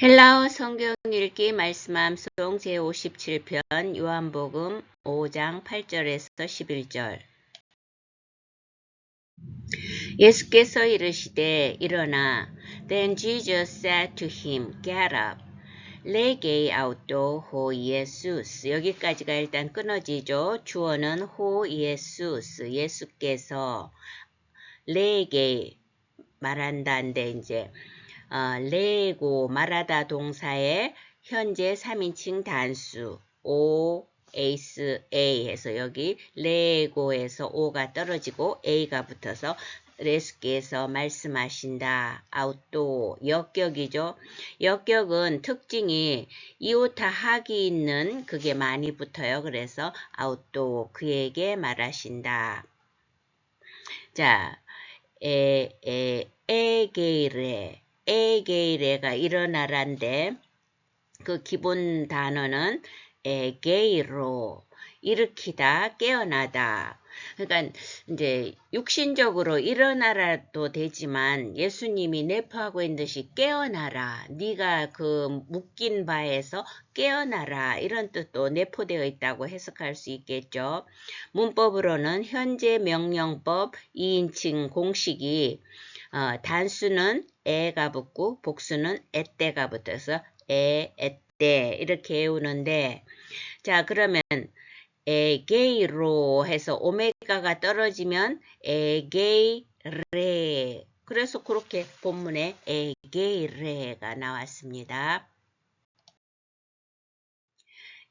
헬라어 성경 읽기 말씀 암송 제57편 요한복음 5장 8절에서 11절. 예수께서 이르시되 일어나. Then Jesus said to him, Get up. Lege auto ho Jesus. 여기까지가 일단 끊어지죠. 주어는 ho Jesus. 예수께서 레게 말한다인데 이제 레고 말하다 동사의 현재 3인칭 단수 O, 에이스, A 해서 여기 레고에서 O가 떨어지고 A가 붙어서 예수께서 말씀하신다. 아웃도 역격이죠. 역격은 특징이 이오타 학이 있는 그게 많이 붙어요. 그래서 아웃도 그에게 말하신다. 자, 에게이레가 일어나란데 그 기본 단어는 에게이로 일으키다, 깨어나다. 그러니까 이제 육신적으로 일어나라도 되지만 예수님이 내포하고 있는 듯이 깨어나라. 네가 그 묶인 바에서 깨어나라. 이런 뜻도 내포되어 있다고 해석할 수 있겠죠. 문법으로는 현재 명령법 2인칭 공식이 단수는 에가 붙고 복수는 에때가 붙어서 에때 이렇게 외우는데, 자 그러면 에게이로 해서 오메가가 떨어지면 에게이레, 그래서 그렇게 본문에 에게이레가 나왔습니다.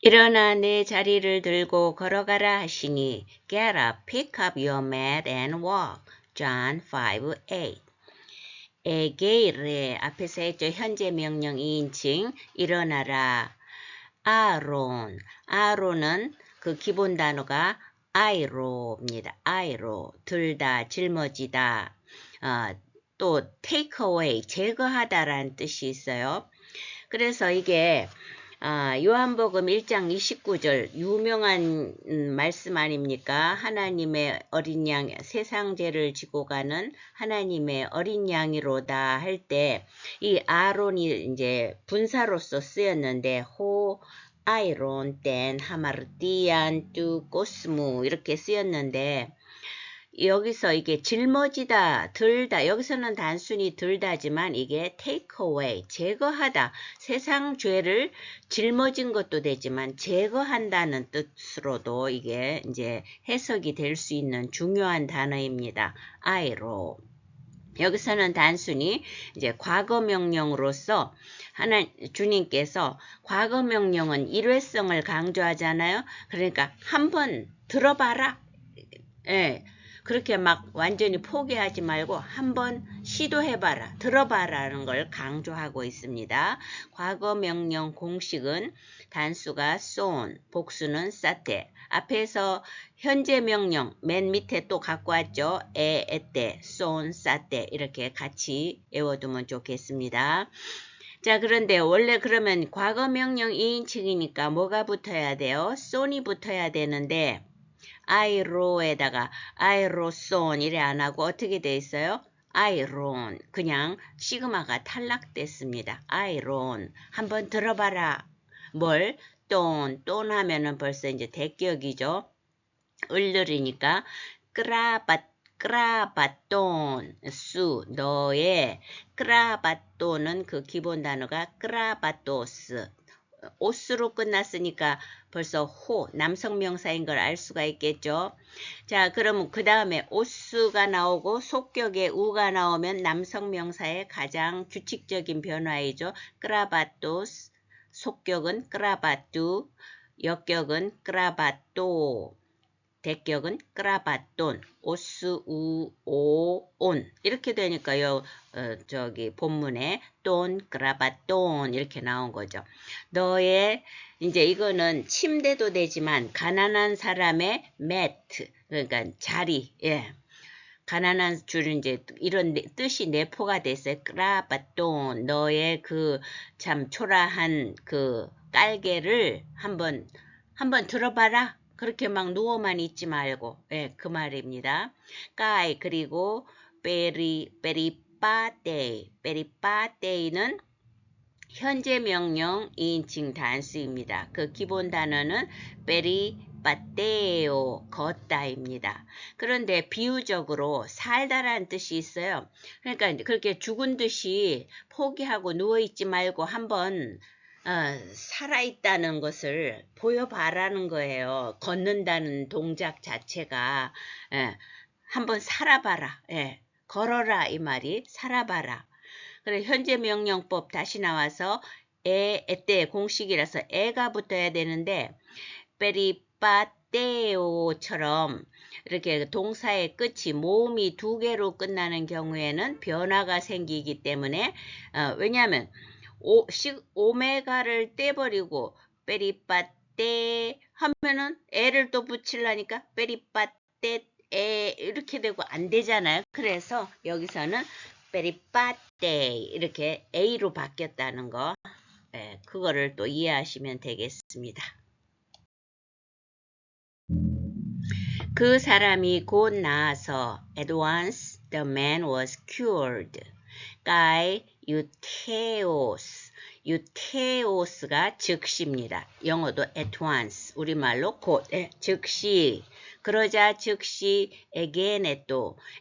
일어나 내 자리를 들고 걸어가라 하시니 Get up, pick up your mat and walk. John 5:8. 에게이레 앞에서 했죠. 현재 명령 2인칭 일어나라. 아론은 그 기본 단어가 아이로입니다. 아이로 들다, 짊어지다. 또 take away 제거하다라는 뜻이 있어요. 그래서 이게 요한복음 1장 29절 유명한 말씀 아닙니까? 하나님의 어린 양, 세상 죄를 지고 가는 하나님의 어린 양이로다 할 때 이 아론이 이제 분사로서 쓰였는데 호 아이론 땐 하마르티안 뚜 코스무 이렇게 쓰였는데, 여기서 이게 짊어지다, 들다, 여기서는 단순히 들다지만 이게 take away, 제거하다, 세상 죄를 짊어진 것도 되지만 제거한다는 뜻으로도 이게 이제 해석이 될 수 있는 중요한 단어입니다. 아이로. 여기서는 단순히 이제 과거 명령으로서 주님께서 과거 명령은 일회성을 강조하잖아요. 그러니까 한번 들어봐라. 예. 그렇게 막 완전히 포기하지 말고 한번 시도해봐라, 들어봐라는 걸 강조하고 있습니다. 과거 명령 공식은 단수가 sown, 복수는 sate. 앞에서 현재 명령 맨 밑에 또 갖고 왔죠. 에때, sown, sate 이렇게 같이 외워두면 좋겠습니다. 자, 그런데 원래 그러면 과거 명령 2인칭이니까 뭐가 붙어야 돼요? sown이 붙어야 되는데 아이로에다가 아이로손 이래 안 하고 어떻게 돼 있어요? 아이론. 그냥 시그마가 탈락됐습니다. 아이론. 한번 들어봐라. 뭘? 돈 하면은 벌써 이제 대격이죠. 을들이니까 크라바돈 수 너의 크라바돈은 그 기본 단어가 크라바도스. 오스로 끝났으니까 벌써 호, 남성 명사인 걸 알 수가 있겠죠. 자, 그러면 그 다음에 오스가 나오고 속격에 우가 나오면 남성 명사의 가장 규칙적인 변화이죠. 크라바토스, 속격은 크라바뚜, 역격은 크라바또, 대격은 크라바돈, 오스, 우, 오, 온 이렇게 되니까요. 저기 본문에 돈, 크라바돈 이렇게 나온 거죠. 너의 이제 이거는 침대도 되지만 가난한 사람의 매트, 그러니까 자리, 예. 가난한 줄은 이제 이런 뜻이 내포가 됐어요. 크라바돈, 너의 그 참 초라한 그 깔개를 한번 들어봐라. 그렇게 막 누워만 있지 말고, 예, 그 말입니다. 까이, 그리고 베리빠데이는 현재 명령 2인칭 단수입니다. 그 기본 단어는 베리 빠떼오 걷다입니다. 그런데 비유적으로 살다라는 뜻이 있어요. 그러니까 그렇게 죽은 듯이 포기하고 누워있지 말고 한번 살아있다는 것을 보여봐라는 거예요. 걷는다는 동작 자체가 한번 살아봐라. 걸어라 이 말이 살아봐라. 그래 현재 명령법 다시 나와서 에때 공식이라서 에가 붙어야 되는데 페리빠떼오처럼 이렇게 동사의 끝이 모음이 두 개로 끝나는 경우에는 변화가 생기기 때문에 왜냐하면 오메가를 떼버리고 페리빠떼 하면은 에를 또 붙이려니까 페리빠떼 에 이렇게 되고 안 되잖아요. 그래서 여기서는 페리빠떼 이렇게 A로 바뀌었다는 거 그거를 또 이해하시면 되겠습니다. 그 사람이 곧 나아서 at once the man was cured. Guy 유테오스가 즉시입니다. 영어도 at once 우리말로 곧 즉시 그러자 즉시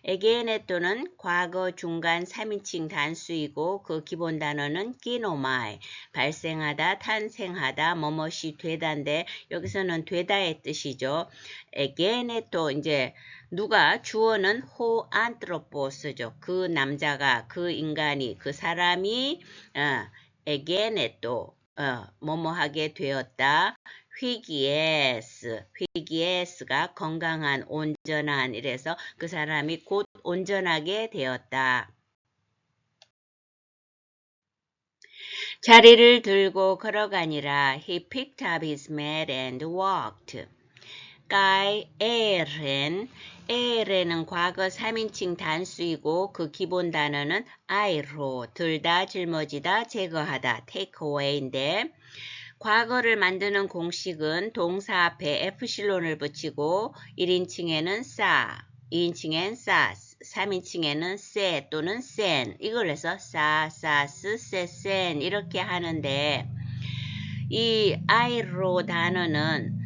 에게네토는 과거 중간 3인칭 단수이고 그 기본 단어는 기노마이 발생하다 탄생하다 뭐뭇이 되다인데 여기서는 되다의 뜻이죠. 에게네토 이제 누가 주어는 호안트로포스죠. 그 남자가 그 인간이 그 사람이 에게네토 뭐뭐하게 되었다. 휘기에스가 건강한 온전한 이래서 그 사람이 곧 온전하게 되었다. 자리를 들고 걸어가니라. He picked up his mat and walked. Guy 에레는 과거 3인칭 단수이고 그 기본 단어는 I로 들다, 짊어지다, 제거하다, take away인데 과거를 만드는 공식은 동사 앞에 F실론을 붙이고 1인칭에는 싸, 2인칭엔 싸스, 3인칭에는 세 또는 센 이걸 해서 싸, 싸스, 세, 센 이렇게 하는데 이 I로 단어는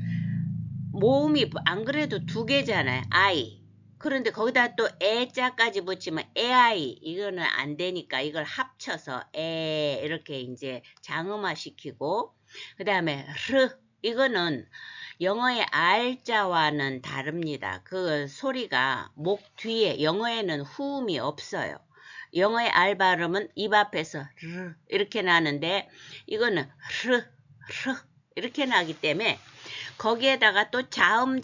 모음이 안 그래도 두 개잖아요. I. 그런데 거기다 또 에자까지 붙이면 에아이 이거는 안 되니까 이걸 합쳐서 에 이렇게 이제 장음화 시키고 그 다음에 르 이거는 영어의 R자와는 다릅니다. 그 소리가 목 뒤에 영어에는 후음이 없어요. 영어의 R 발음은 입 앞에서 르 이렇게 나는데 이거는 르 이렇게 나기 때문에 거기에다가 또 자음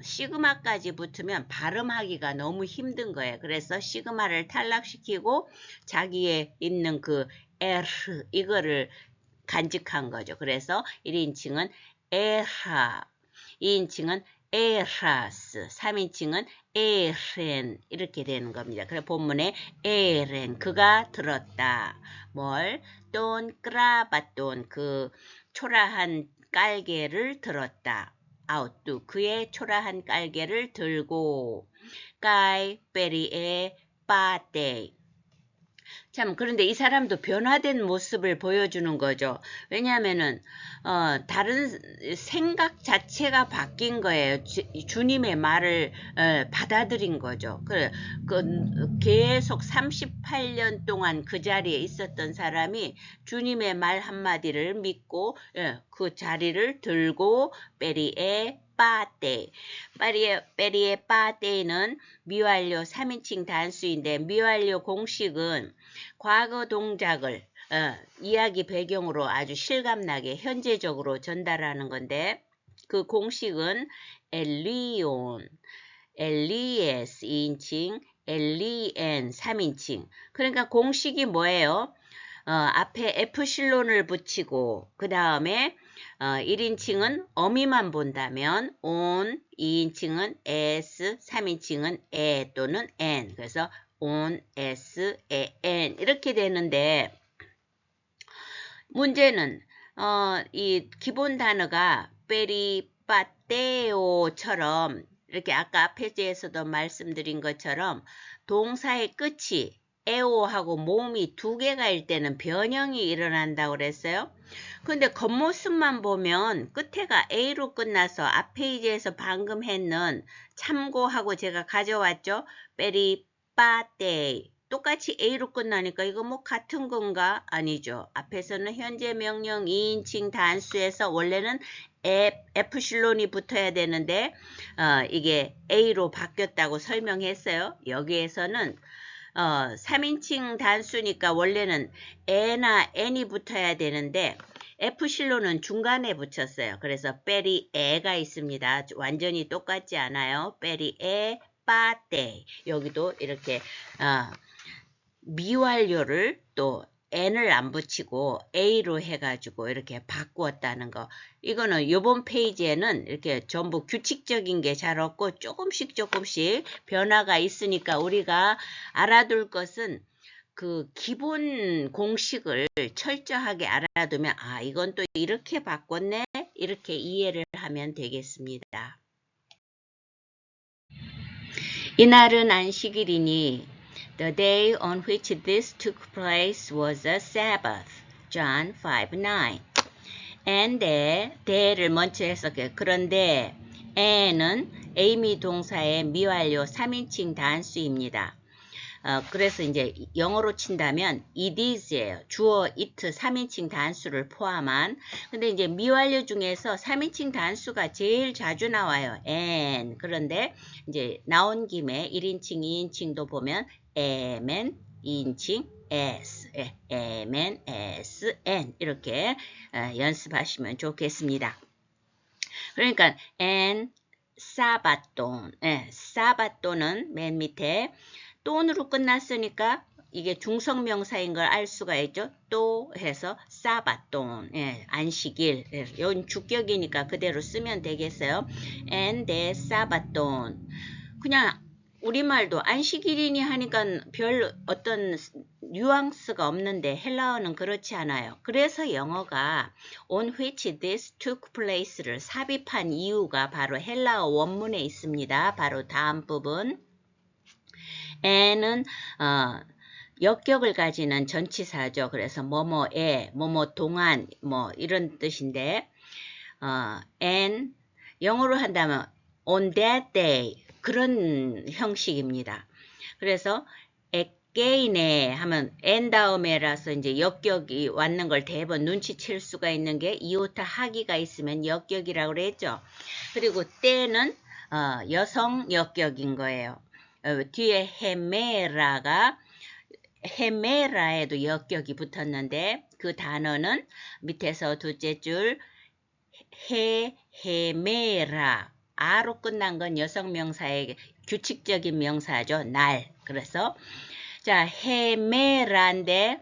시그마까지 붙으면 발음하기가 너무 힘든 거예요. 그래서 시그마를 탈락시키고 자기의 있는 그 에르 이거를 간직한 거죠. 그래서 1인칭은 에하, 2인칭은 에라스, 3인칭은 에렌 이렇게 되는 겁니다. 그래서 본문에 에렌 그가 들었다. 뭘? 돈 크라바돈 그 초라한 깔개를 들었다. 아웃도 그의 초라한 깔개를 들고 까이 베리에 빠떼 참 그런데 이 사람도 변화된 모습을 보여주는 거죠. 왜냐하면은 다른 생각 자체가 바뀐 거예요. 주님의 말을 받아들인 거죠. 계속 38년 동안 그 자리에 있었던 사람이 주님의 말 한마디를 믿고 그 자리를 들고 베리에 베리에 빠떼는 미완료 3인칭 단수인데 미완료 공식은 과거 동작을 이야기 배경으로 아주 실감나게 현재적으로 전달하는 건데 그 공식은 엘리온, 엘리에스 2인칭, 엘리엔 3인칭 그러니까 공식이 뭐예요? 앞에 F실론을 붙이고 그 다음에 1인칭은 어미만 본다면 on, 2인칭은 s, 3인칭은 에 또는 n 그래서 on, s, e, n 이렇게 되는데 문제는 이 기본 단어가 페리빠떼오처럼 이렇게 아까 페이지에서도 말씀드린 것처럼 동사의 끝이 에오하고 모음이 두 개가일 때는 변형이 일어난다고 그랬어요. 근데 겉모습만 보면 끝에가 A로 끝나서 앞 페이지에서 방금 했는 참고하고 제가 가져왔죠. 빼리 빠떼 똑같이 A로 끝나니까 이거 뭐 같은 건가? 아니죠. 앞에서는 현재 명령 2인칭 단수에서 원래는 F실론이 붙어야 되는데 이게 A로 바뀌었다고 설명했어요. 여기에서는 3인칭 단수니까 원래는 에나 n이 붙어야 되는데 F실론은 중간에 붙였어요. 그래서 빼리 에가 있습니다. 완전히 똑같지 않아요. 빼리 에 빠떼 여기도 이렇게 미완료를 또 n을 안 붙이고 a로 해가지고 이렇게 바꾸었다는 거. 이거는 요번 페이지에는 이렇게 전부 규칙적인 게 잘 없고 조금씩 변화가 있으니까 우리가 알아둘 것은 그 기본 공식을 철저하게 알아두면 이건 또 이렇게 바꿨네 이렇게 이해를 하면 되겠습니다. 이날은 안식일이니 The day on which this took place was a Sabbath. John 5:9. And the를 먼저 해석해요. 그런데 and는 에이미 동사의 미완료 3인칭 단수입니다. 그래서 이제 영어로 친다면 it is예요. 주어 it 3인칭 단수를 포함한. 근데 이제 미완료 중에서 3인칭 단수가 제일 자주 나와요. and. 그런데 이제 나온 김에 1인칭, 2인칭도 보면 am은 2인칭 as, am은 as, and 이렇게 연습하시면 좋겠습니다. 그러니까 and 사바돈, 사바돈은 맨 밑에 돈으로 끝났으니까 이게 중성명사인 걸 알 수가 있죠. 또 해서 사바돈, 안식일, 이건 주격이니까 그대로 쓰면 되겠어요. and the 사바돈. 그냥 우리말도 안식일이니 하니까 별 어떤 뉘앙스가 없는데 헬라어는 그렇지 않아요. 그래서 영어가 on which this took place를 삽입한 이유가 바로 헬라어 원문에 있습니다. 바로 다음 부분. and는 역격을 가지는 전치사죠. 그래서 뭐뭐에, 뭐뭐 동안, 뭐 이런 뜻인데 and 영어로 한다면 on that day 그런 형식입니다. 그래서 again에 하면 and 다음에라서 이제 역격이 왔는 걸 대번 눈치챌 수가 있는 게 이오타 하기가 있으면 역격이라고 그랬죠. 그리고 때는 여성 역격인 거예요. 뒤에 헤메라에도 역격이 붙었는데 그 단어는 밑에서 둘째 줄 헤메라 아로 끝난 건 여성 명사의 규칙적인 명사죠. 날. 그래서 자 헤메라인데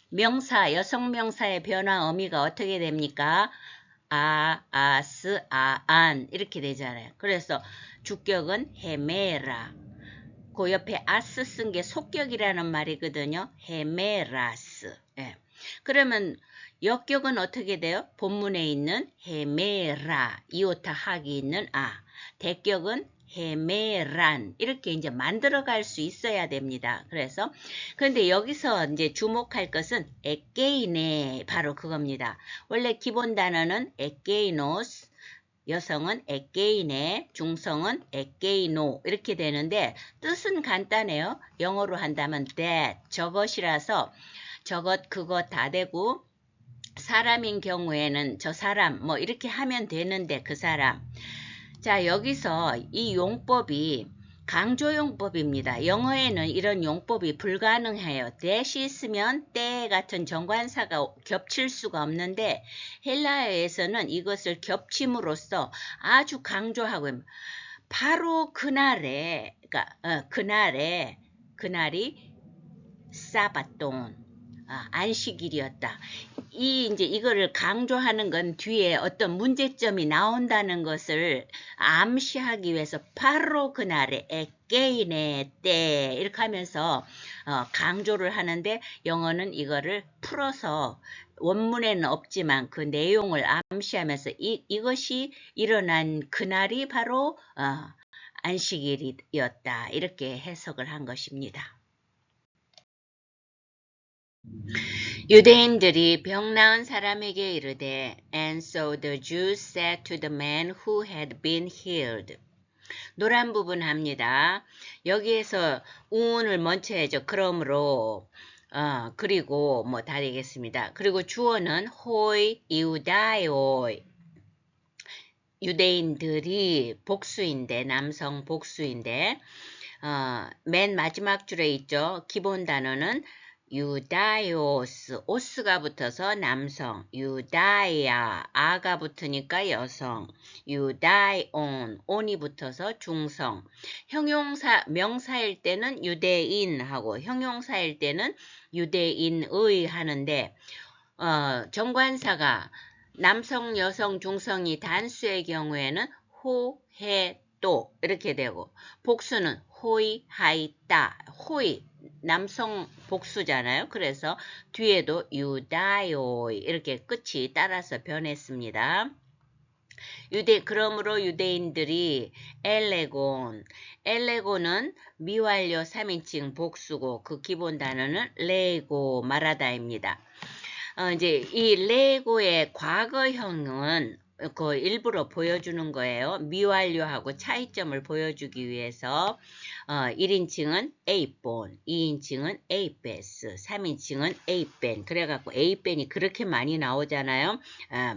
명사 여성 명사의 변화 의미가 어떻게 됩니까? 아스 아안 이렇게 되잖아요. 그래서 주격은 헤메라. 그 옆에 아스 쓴 게 속격이라는 말이거든요. 헤메라스. 그러면 역격은 어떻게 돼요? 본문에 있는 헤메라, 이오타 하기 있는 대격은 헤메란 이렇게 이제 만들어갈 수 있어야 됩니다. 그래서 그런데 여기서 이제 주목할 것은 에게이네 바로 그겁니다. 원래 기본 단어는 에게이노스 여성은 에게이네, 중성은 에게이노 이렇게 되는데 뜻은 간단해요. 영어로 한다면 that, 저것이라서 저것, 그것 다 되고 사람인 경우에는 저 사람 뭐 이렇게 하면 되는데 그 사람. 자 여기서 이 용법이 강조용법입니다. 영어에는 이런 용법이 불가능해요. that이 있으면 때 같은 정관사가 겹칠 수가 없는데 헬라어에서는 이것을 겹침으로써 아주 강조하고 바로 그날에 그날이 사바돈 안식일이었다. 이제 이거를 강조하는 건 뒤에 어떤 문제점이 나온다는 것을 암시하기 위해서 바로 그날에 에게인의 때 이렇게 하면서 강조를 하는데 영어는 이거를 풀어서 원문에는 없지만 그 내용을 암시하면서 이것이 일어난 그날이 바로 안식일이었다 이렇게 해석을 한 것입니다. 유대인들이 병 나은 사람에게 이르되, And so the Jews said to the man who had been healed. 노란 부분 합니다. 여기에서 운을 먼저 해죠. 그러므로 그리고 뭐 다 되겠습니다. 그리고 주어는 호이 이우다이오이. 유대인들이 복수인데, 남성 복수인데, 맨 마지막 줄에 있죠. 기본 단어는 유다이오스, 오스가 붙어서 남성, 유다이아, 아가 붙으니까 여성, 유다이온, 온이 붙어서 중성. 형용사, 명사일 때는 유대인하고 형용사일 때는 유대인의 하는데, 정관사가 남성, 여성, 중성이 단수의 경우에는 호, 해, 또 이렇게 되고, 복수는 호이, 하이, 따. 호이, 남성 복수잖아요. 그래서 뒤에도 유다요이 이렇게 끝이 따라서 변했습니다. 그러므로 유대인들이 엘레곤은 미완료 3인칭 복수고 그 기본 단어는 레고 말하다입니다. 이제 이 레고의 과거형은 그 일부러 보여주는 거예요. 미완료하고 차이점을 보여주기 위해서 1인칭은 A본, 2인칭은 A베스, 3인칭은 A벤. 그래갖고 A벤이 그렇게 많이 나오잖아요.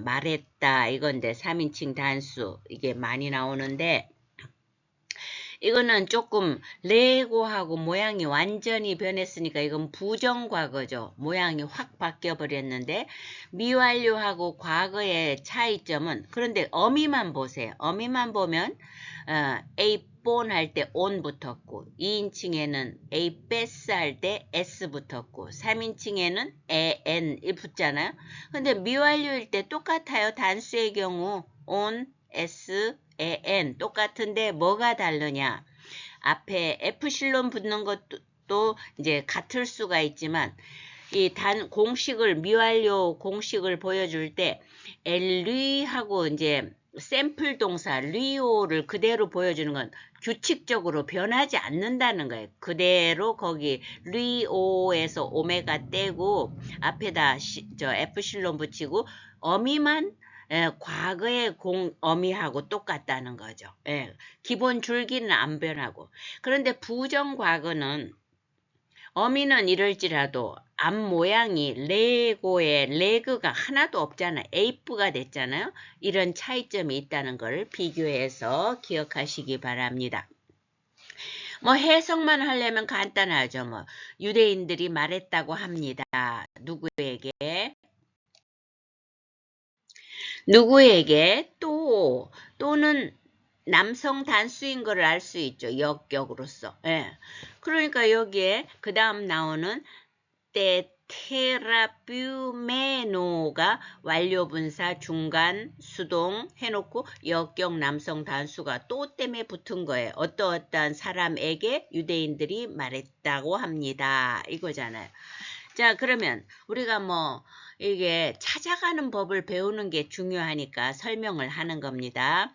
말했다 이건데 3인칭 단수 이게 많이 나오는데 이거는 조금 레고하고 모양이 완전히 변했으니까 이건 부정과거죠. 모양이 확 바뀌어 버렸는데 미완료하고 과거의 차이점은 그런데 어미만 보세요. 어미만 보면 A본 할 때 on 붙었고 2인칭에는 A베스 할 때 S 붙었고 3인칭에는 AN 붙잖아요. 근데 미완료일 때 똑같아요. 단수의 경우 on, S, AN 똑같은데 뭐가 다르냐? 앞에 F실론 붙는 것도 이제 같을 수가 있지만 이 공식을 미완료 공식을 보여줄 때 엘리하고 이제 샘플 동사 리오를 그대로 보여주는 건 규칙적으로 변하지 않는다는 거예요. 그대로 거기 리오에서 오메가 떼고 앞에다 F실론 붙이고 어미만 과거의 어미하고 똑같다는 거죠. 기본 줄기는 안 변하고. 그런데 부정과거는 어미는 이럴지라도 앞 모양이 레고의 레그가 하나도 없잖아요. 에이프가 됐잖아요. 이런 차이점이 있다는 걸 비교해서 기억하시기 바랍니다. 뭐 해석만 하려면 간단하죠. 뭐 유대인들이 말했다고 합니다. 누구에게 또는 남성 단수인 걸 알 수 있죠. 역격으로서. 그러니까 여기에 그 다음 나오는 테라뷰메노가 완료분사 중간 수동 해놓고 역격 남성 단수가 또 때문에 붙은 거예요. 어떠한 사람에게 유대인들이 말했다고 합니다. 이거잖아요. 자, 그러면 우리가 이게 찾아가는 법을 배우는 게 중요하니까 설명을 하는 겁니다.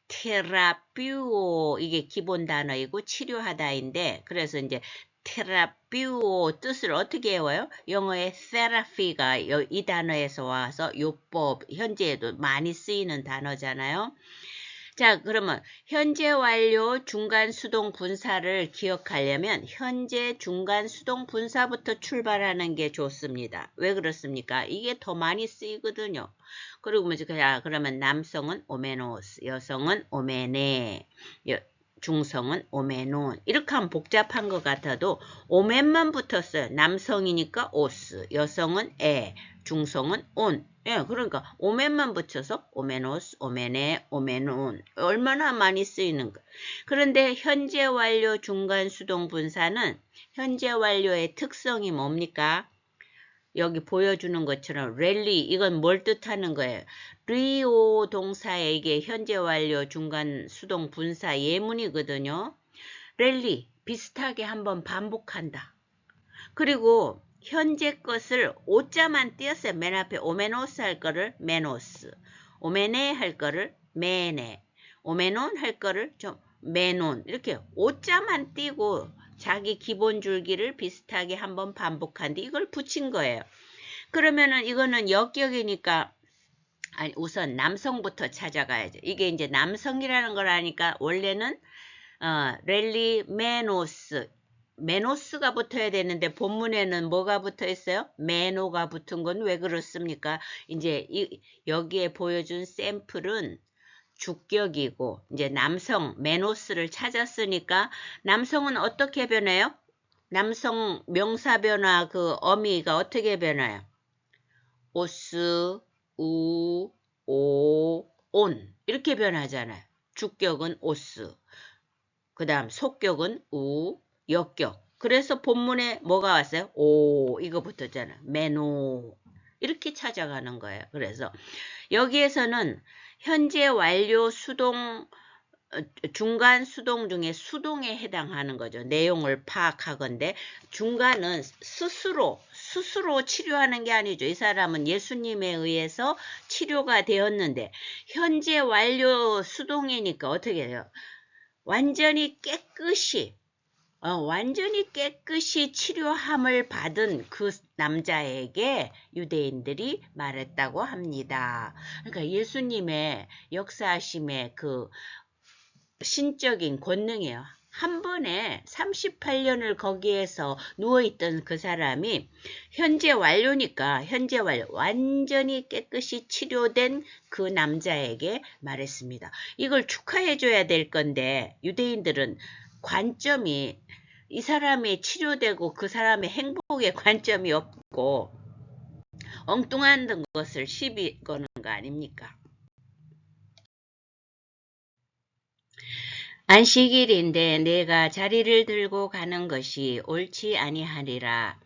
테라뷰오 이게 기본 단어이고 치료하다인데 그래서 이제 테라뷰오 뜻을 어떻게 외워요? 영어의 therapy가 이 단어에서 와서 요법 현재에도 많이 쓰이는 단어잖아요. 자, 그러면 현재 완료 중간 수동 분사를 기억하려면 현재 중간 수동 분사부터 출발하는 게 좋습니다. 왜 그렇습니까? 이게 더 많이 쓰이거든요. 그리고 그러면 남성은 오메노스, 여성은 오메네, 중성은 오메논. 이렇게 하면 복잡한 것 같아도 오멘만 붙었어요. 남성이니까 오스, 여성은 에, 중성은 온. 그러니까 오멘만 붙여서 오메노스, 오메네, 오메논. 얼마나 많이 쓰이는가. 그런데 현재 완료 중간 수동 분사는 현재 완료의 특성이 뭡니까? 여기 보여주는 것처럼 랠리 이건 뭘 뜻하는 거예요? 리오 동사에 이게 현재 완료 중간 수동 분사 예문이거든요. 랠리 비슷하게 한번 반복한다. 그리고 현재 것을 오자만 띄었어요. 맨 앞에 오메노스 할 거를 메노스, 오메네 할 거를 메네, 오메논 할 거를 좀 메논 이렇게 오자만 띄고 자기 기본 줄기를 비슷하게 한번 반복한데 이걸 붙인 거예요. 그러면은 이거는 역격이니까 아니 우선 남성부터 찾아가야죠. 이게 이제 남성이라는 걸 아니까 원래는 렐리 메노스가 붙어야 되는데 본문에는 뭐가 붙어 있어요? 메노가 붙은 건 왜 그렇습니까? 이제 여기에 보여준 샘플은 주격이고 이제 남성 메노스를 찾았으니까 남성은 어떻게 변해요? 남성 명사 변화 그 어미가 어떻게 변해요? 오스, 우, 오, 온 이렇게 변하잖아요. 주격은 오스, 그 다음 속격은 우, 역격. 그래서 본문에 뭐가 왔어요? 오 이거 붙었잖아요. 메노 이렇게 찾아가는 거예요. 그래서 여기에서는 현재 완료 수동 중간 수동 중에 수동에 해당하는 거죠. 내용을 파악하건대 중간은 스스로 치료하는 게 아니죠. 이 사람은 예수님에 의해서 치료가 되었는데 현재 완료 수동이니까 어떻게 돼요? 완전히 깨끗이 치료함을 받은 그 남자에게 유대인들이 말했다고 합니다. 그러니까 예수님의 역사하심의 그 신적인 권능이에요. 한 번에 38년을 거기에서 누워있던 그 사람이 현재 완료니까 완전히 깨끗이 치료된 그 남자에게 말했습니다. 이걸 축하해줘야 될 건데 유대인들은 관점이 이 사람이 치료되고 그 사람의 행복에 관점이 없고 엉뚱한 것을 시비 거는 거 아닙니까? 안식일인데 내가 자리를 들고 가는 것이 옳지 아니하리라.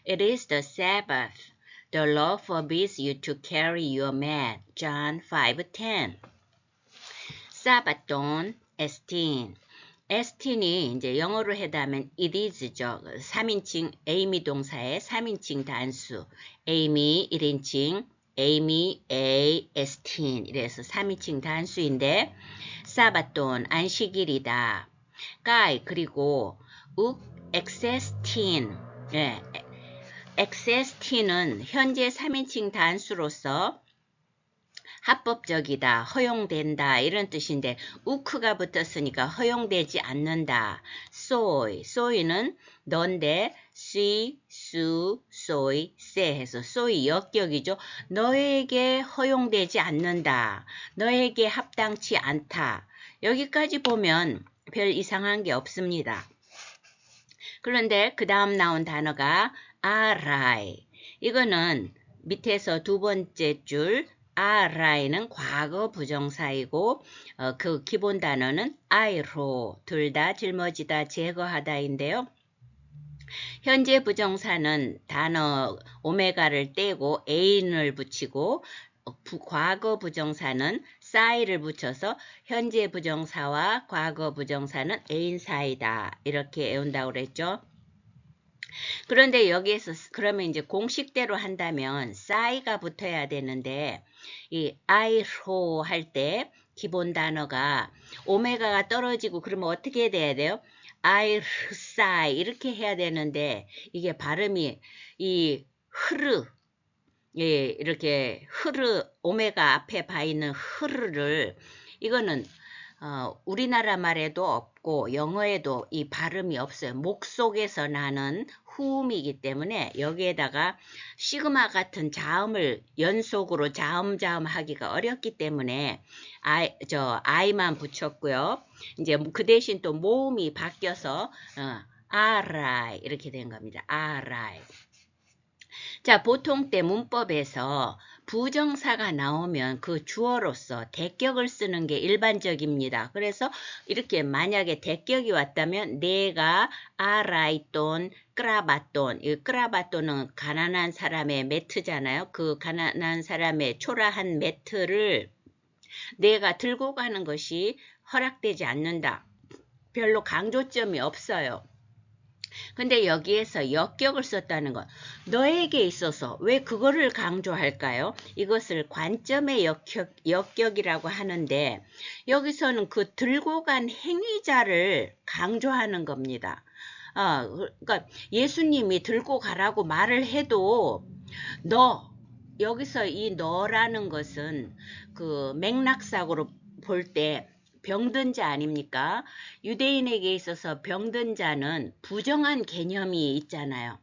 It is the Sabbath. The law forbids you to carry your mat. John 5:10. 사바돈, 에스틴. 에스틴이 이제 영어로 해다면 it is죠. 3인칭 에이미 동사의 3인칭 단수. 에이미 1인칭 에이미 A 에스틴 이래서 3인칭 단수인데 사바돈 안식일이다. 까이 그리고 욱 엑세스틴 엑세스틴은 현재 3인칭 단수로서 합법적이다, 허용된다 이런 뜻인데 우크가 붙었으니까 허용되지 않는다. 소이는 넌데 시, 수, 소이, 세 해서 소이 역격이죠. 너에게 허용되지 않는다. 너에게 합당치 않다. 여기까지 보면 별 이상한 게 없습니다. 그런데 그 다음 나온 단어가 아라이. 이거는 밑에서 두 번째 줄 아라이는 과거 부정사이고 그 기본 단어는 아이로 둘 다 짊어지다 제거하다인데요. 현재 부정사는 단어 오메가를 떼고 ain을 붙이고 과거 부정사는 싸이를 붙여서 현재 부정사와 과거 부정사는 ain 사이다 이렇게 외운다고 그랬죠. 그런데 여기에서 그러면 이제 공식대로 한다면 싸이가 붙어야 되는데 이 아이로 할 때 기본 단어가 오메가가 떨어지고 그러면 어떻게 돼야 돼요? 아이르사이 이렇게 해야 되는데 이게 발음이 이 흐르 이렇게 흐르 오메가 앞에 봐 있는 흐르를 이거는 우리나라 말에도 없고 영어에도 이 발음이 없어요. 목 속에서 나는 후음이기 때문에 여기에다가 시그마 같은 자음을 연속으로 자음 하기가 어렵기 때문에 아이만 붙였고요. 이제 그 대신 또 모음이 바뀌어서 아라이 이렇게 된 겁니다. 아라이. 자, 보통 때 문법에서 부정사가 나오면 그 주어로서 대격을 쓰는 게 일반적입니다. 그래서 이렇게 만약에 대격이 왔다면 내가 아라이돈, 크라바돈, 이 크라바돈은 가난한 사람의 매트잖아요. 그 가난한 사람의 초라한 매트를 내가 들고 가는 것이 허락되지 않는다. 별로 강조점이 없어요. 근데 여기에서 역격을 썼다는 것. 너에게 있어서 왜 그거를 강조할까요? 이것을 관점의 역격이라고 하는데 여기서는 그 들고 간 행위자를 강조하는 겁니다. 그러니까 예수님이 들고 가라고 말을 해도 너, 여기서 이 너라는 것은 그 맥락상으로 볼 때 병든 자 아닙니까? 유대인에게 있어서 병든 자는 부정한 개념이 있잖아요.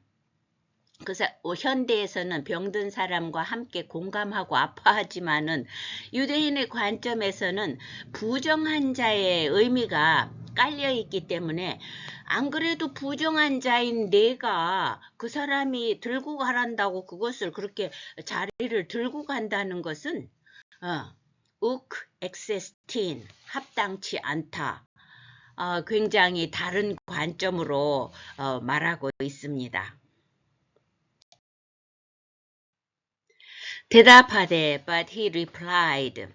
그래서 현대에서는 병든 사람과 함께 공감하고 아파하지만은 유대인의 관점에서는 부정한 자의 의미가 깔려 있기 때문에 안 그래도 부정한 자인 내가 그 사람이 들고 가란다고 그것을 그렇게 자리를 들고 간다는 것은 엑세스틴 합당치 않다. 굉장히 다른 관점으로 말하고 있습니다. 대답하되 but he replied.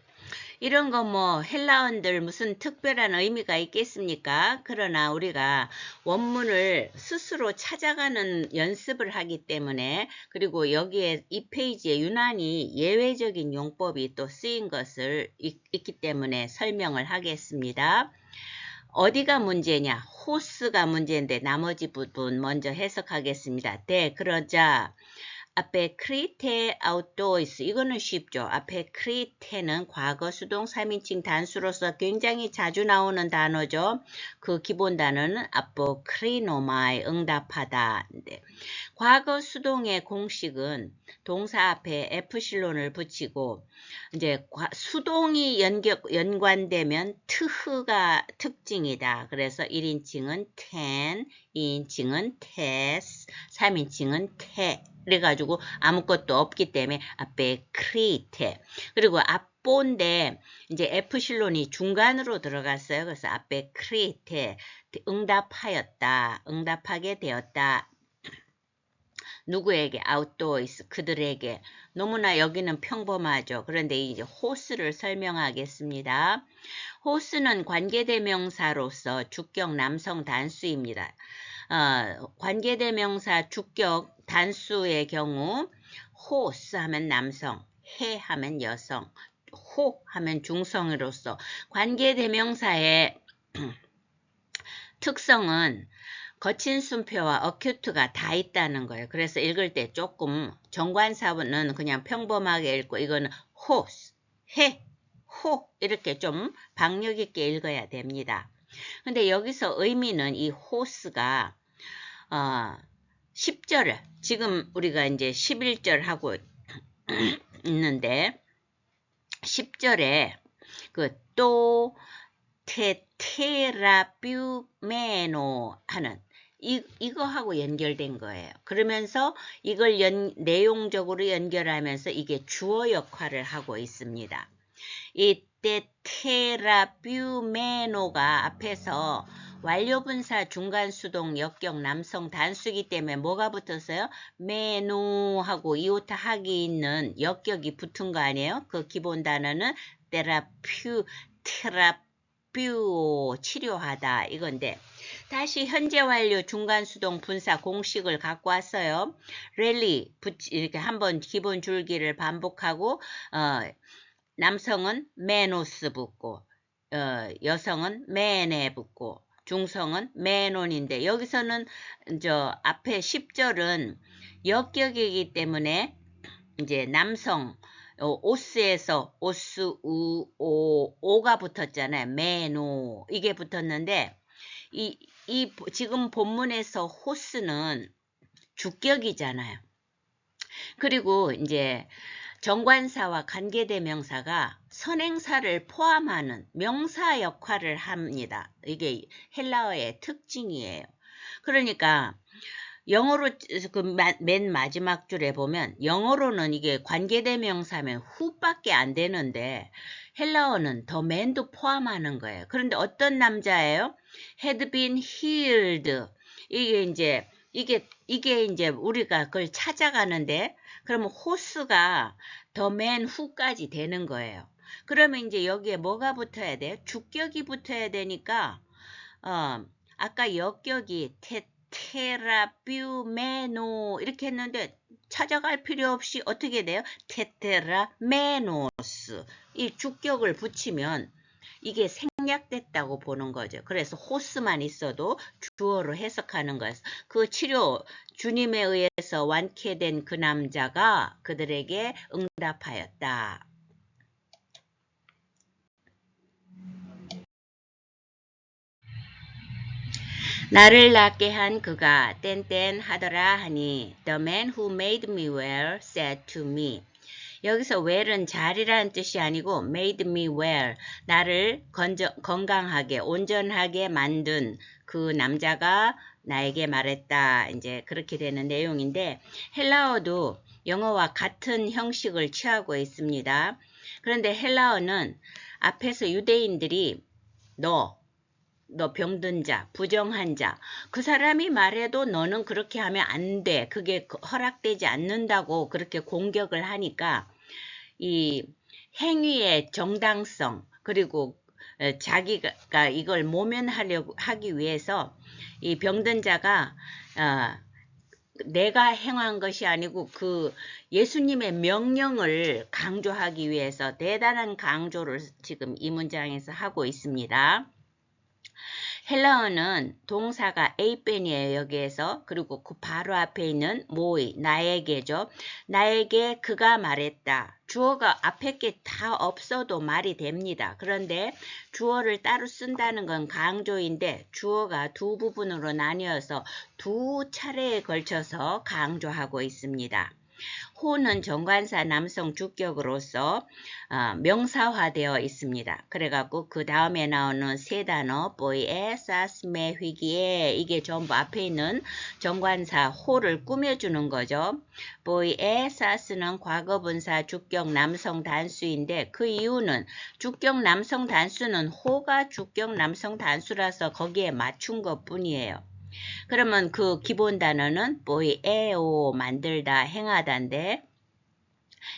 이런 거 뭐 헬라어들 무슨 특별한 의미가 있겠습니까? 그러나 우리가 원문을 스스로 찾아가는 연습을 하기 때문에, 그리고 여기에 이 페이지에 유난히 예외적인 용법이 또 쓰인 것을 있기 때문에 설명을 하겠습니다. 어디가 문제냐? 호스가 문제인데 나머지 부분 먼저 해석하겠습니다. 네, 그러자 앞에 크리테 아웃도어스, 이거는 쉽죠. 앞에 크리테는 과거 수동 3인칭 단수로서 굉장히 자주 나오는 단어죠. 그 기본 단어는 아포크리노마에 응답하다. 네. 과거 수동의 공식은 동사 앞에 F실론을 붙이고 이제 수동이 연관되면 트흐가 특징이다. 그래서 1인칭은 ten, 2인칭은 tes, 3인칭은 te. 그래가지고 아무것도 없기 때문에 앞에 크리테. 그리고 앞본데 이제 F실론이 중간으로 들어갔어요. 그래서 앞에 크리테, 응답하였다, 응답하게 되었다. 누구에게? 아웃도어스, 그들에게. 너무나 여기는 평범하죠. 그런데 이제 호스를 설명하겠습니다. 호스는 관계대명사로서 주격 남성 단수입니다. 관계대명사 주격 단수의 경우 호스 하면 남성, 해 하면 여성, 호 하면 중성으로서 관계대명사의 특성은 거친 순표와 어큐트가 다 있다는 거예요. 그래서 읽을 때 조금 정관사는 그냥 평범하게 읽고 이거는 호스, 해, 호 이렇게 좀 박력 있게 읽어야 됩니다. 근데 여기서 의미는 이 호스가 10절을 지금 우리가 이제 11절 하고 있는데 10절에 그 또 테라뷰메노 하는 이거하고 연결된 거예요. 그러면서 이걸 내용적으로 연결하면서 이게 주어 역할을 하고 있습니다. 이때 테라뷰메노가 앞에서 완료분사 중간수동 역격 남성 단수기 때문에 뭐가 붙었어요? 메노하고 이오타 하기 있는 역격이 붙은 거 아니에요? 그 기본 단어는 테라퓨 치료하다 이건데, 다시 현재 완료 중간수동 분사 공식을 갖고 왔어요. 랠리 이렇게 한번 기본 줄기를 반복하고 남성은 메노스 붙고 여성은 메네 붙고 중성은 메논인데, 여기서는 저 앞에 10절은 역격이기 때문에 이제 남성 오스에서 오스 오가 붙었잖아요. 메노 이게 붙었는데 이 지금 본문에서 호스는 주격이잖아요. 그리고 이제 정관사와 관계대명사가 선행사를 포함하는 명사 역할을 합니다. 이게 헬라어의 특징이에요. 그러니까 영어로 그 맨 마지막 줄에 보면 영어로는 이게 관계대명사면 who밖에 안 되는데 헬라어는 더 man도 포함하는 거예요. 그런데 어떤 남자예요? had been healed. 이게 이제 우리가 그걸 찾아가는데, 그러면 호스가 더 맨 후까지 되는 거예요. 그러면 이제 여기에 뭐가 붙어야 돼요? 주격이 붙어야 되니까 아까 역격이 테라뷰메노 이렇게 했는데 찾아갈 필요 없이 어떻게 돼요? 테테라메노스. 이 주격을 붙이면 이게 생략됐다고 보는 거죠. 그래서 호스만 있어도 주어로 해석하는 거예요. 그 치료 주님에 의해서 완쾌된 그 남자가 그들에게 응답하였다. 나를 낫게 한 그가 땐땐 하더라 하니 The man who made me well said to me. 여기서 well은 잘이라는 뜻이 아니고 made me well, 나를 건강하게 온전하게 만든 그 남자가 나에게 말했다. 이제 그렇게 되는 내용인데 헬라어도 영어와 같은 형식을 취하고 있습니다. 그런데 헬라어는 앞에서 유대인들이 너 병든 자, 부정한 자, 그 사람이 말해도 너는 그렇게 하면 안 돼. 그게 허락되지 않는다고 그렇게 공격을 하니까 이 행위의 정당성 그리고 자기가 이걸 하기 위해서 이 병든 자가 내가 행한 것이 아니고 그 예수님의 명령을 강조하기 위해서 대단한 강조를 지금 이 문장에서 하고 있습니다. 헬라어는 동사가 에이벤이에요. 여기에서. 그리고 그 바로 앞에 있는 모이, 나에게죠. 나에게 그가 말했다. 주어가 앞에 게 다 없어도 말이 됩니다. 그런데 주어를 따로 쓴다는 건 강조인데 주어가 두 부분으로 나뉘어서 두 차례에 걸쳐서 강조하고 있습니다. 호는 정관사 남성 주격으로서 명사화되어 있습니다. 그래갖고 그 다음에 나오는 세 단어 보이에, 사스메, 휘기에 이게 전부 앞에 있는 정관사 호를 꾸며주는 거죠. 보이에, 사스는 과거분사 주격 남성 단수인데 그 이유는 주격 남성 단수는 호가 주격 남성 단수라서 거기에 맞춘 것 뿐이에요. 그러면 그 기본 단어는 보이에오 만들다 행하다인데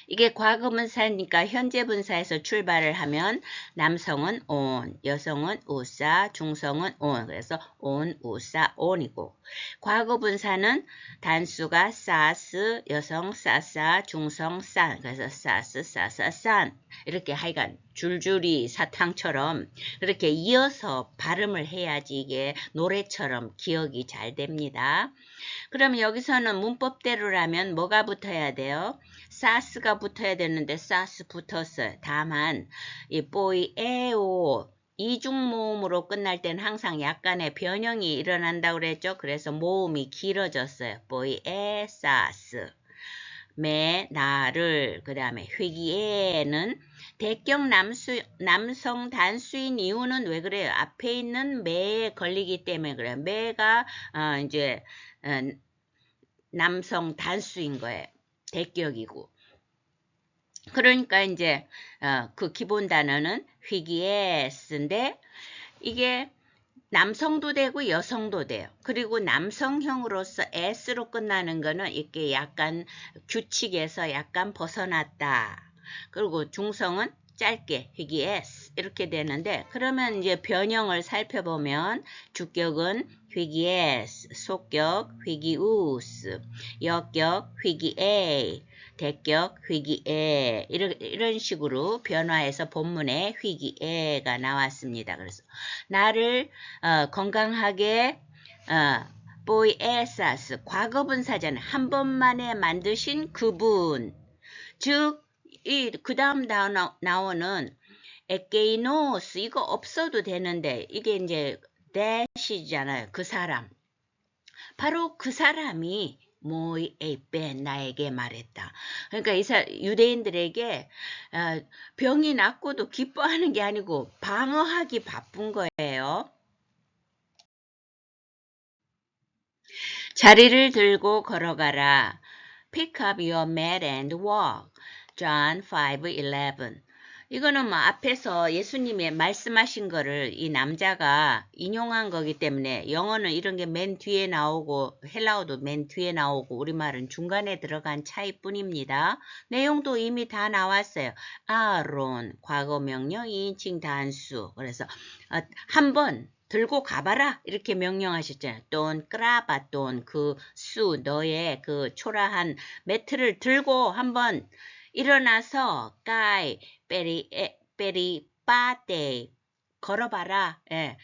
이게 과거분사니까 현재분사에서 출발을 하면 남성은 on, 여성은 우사, 중성은 on. 그래서 on, 우사, on이고 과거분사는 단수가 사스, 여성 사사, 중성 산. 그래서 사스, 사사, 산. 이렇게 하여간 줄줄이 사탕처럼 그렇게 이어서 발음을 해야지 이게 노래처럼 기억이 잘 됩니다. 그럼 여기서는 문법대로라면 뭐가 붙어야 돼요? 사스가 붙어야 되는데 사스 붙었어요. 다만 이 보이에오 이중모음으로 끝날 때는 항상 약간의 변형이 일어난다고 그랬죠. 그래서 모음이 길어졌어요. 보이에 사스 매 나를 그 다음에 회기에는 대격 남성 단수인 이유는 왜 그래요? 앞에 있는 매에 걸리기 때문에 그래요. 매가 이제 남성 단수인 거예요. 대격이고. 그러니까 이제 그 기본 단어는 휘기에스인데 이게 남성도 되고 여성도 돼요. 그리고 남성형으로서 s로 끝나는 거는 이렇게 약간 규칙에서 약간 벗어났다. 그리고 중성은 짧게 휘기에스 이렇게 되는데 그러면 이제 변형을 살펴보면 주격은 휘기에스, 속격 휘기우스, 역격 휘기에, 대격 휘기에 이런 식으로 변화해서 본문에 휘기에가 나왔습니다. 그래서 나를 건강하게 보이에사스 과거분사잖아요. 한 번만에 만드신 그분 즉 그 다음 나오는 에게이노스 이거 없어도 되는데 이게 이제 대시잖아요. 그 사람 바로 그 사람이 모이 에이벤 나에게 말했다. 그러니까 유대인들에게 병이 낫고도 기뻐하는 게 아니고 방어하기 바쁜 거예요. 자리를 들고 걸어가라. Pick up your mat and walk. John 5:11. 이거는 뭐 앞에서 예수님이 말씀하신 거를 이 남자가 인용한 거기 때문에 영어는 이런 게 맨 뒤에 나오고 헬라어도 맨 뒤에 나오고 우리말은 중간에 들어간 차이뿐입니다. 내용도 이미 다 나왔어요. 아론, 과거 명령 2인칭 단수. 그래서 한번 들고 가봐라 이렇게 명령하셨잖아요. 돈 끄라바 돈 그 수 너의 그 초라한 매트를 들고 한번 일어나서 까이 빼리 빠떼 걸어봐라. 예.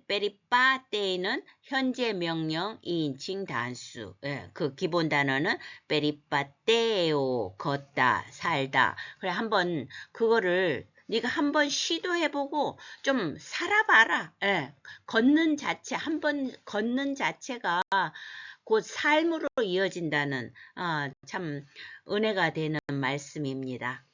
빼리빠떼는 현재 명령 2인칭 단수. 예. 그 기본 단어는 빼리빠떼오 걷다 살다. 그래 한번 그거를 네가 한번 시도해보고 좀 살아봐라. 예. 걷는 자체 한번 걷는 자체가 곧 삶으로 이어진다는 참 은혜가 되는 말씀입니다.